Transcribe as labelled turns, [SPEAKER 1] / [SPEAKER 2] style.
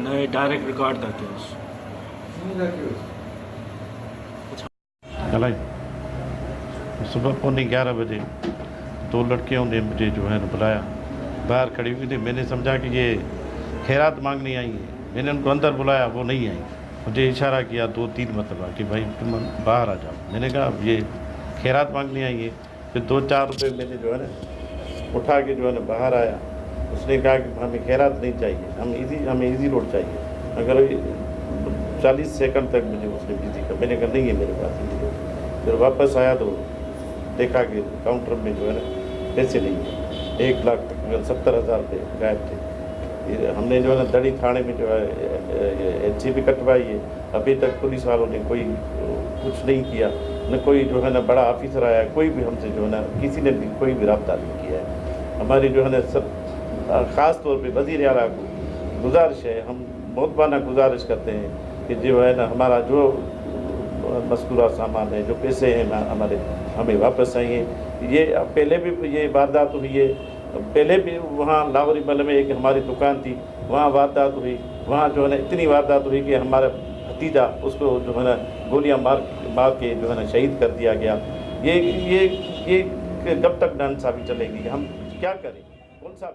[SPEAKER 1] नहीं, direct record था case.
[SPEAKER 2] कल सुबह 11:15 बजे 2 लड़कियों ने मुझे जो है बुलाया, बाहर खड़ी हुई थी। मैंने समझा कि ये खैरात मांगने आई है। मैंने उनको अंदर बुलाया, वो नहीं आई। मुझे इशारा किया 2-3 मरतबा कि भाई तुम बाहर आ जाओ। मैंने कहा ये खैरात मांगने आई है। फिर 2-4 रुपये मैंने जो है ना उठा के जो है ना बाहर आया। उसने कहा कि हमें खैरात नहीं चाहिए, हमें इजी रोड चाहिए। अगर 40 सेकंड तक मुझे उसने बिजी का। मैंने कहा नहीं है मेरे पास इजी रोड। फिर वापस आया तो देखा कि काउंटर में जो है ना पैसे नहीं है। 1,70,000 रुपये गायब थे। हमने जो है ना दड़ी थाने में जो है एनसी भी कटवाई है। अभी तक पुलिस वालों ने कोई कुछ नहीं किया, न कोई जो है ना बड़ा ऑफिसर आया, कोई भी हमसे जो है ना किसी ने भी कोई भी रब्ता नहीं किया है। हमारी जो है ना सब ख़ास तौर पे वज़ीर आला को गुजारिश है, हम बहुत बाना गुजारिश करते हैं कि जो है ना हमारा जो मज़कूरा सामान है, जो पैसे हैं हमारे, हमें वापस चाहिए। ये पहले भी ये वारदात हुई है, पहले भी वहाँ लाहौरी मल में एक हमारी दुकान थी, वहाँ वारदात हुई। वहाँ जो है ना इतनी वारदात हुई कि हमारा भतीजा उसको जो है ना गोलियाँ मार के जो है ना शहीद कर दिया गया। ये कब तक नाइंसाफ़ी चलेगी? हम क्या करें? कौन सा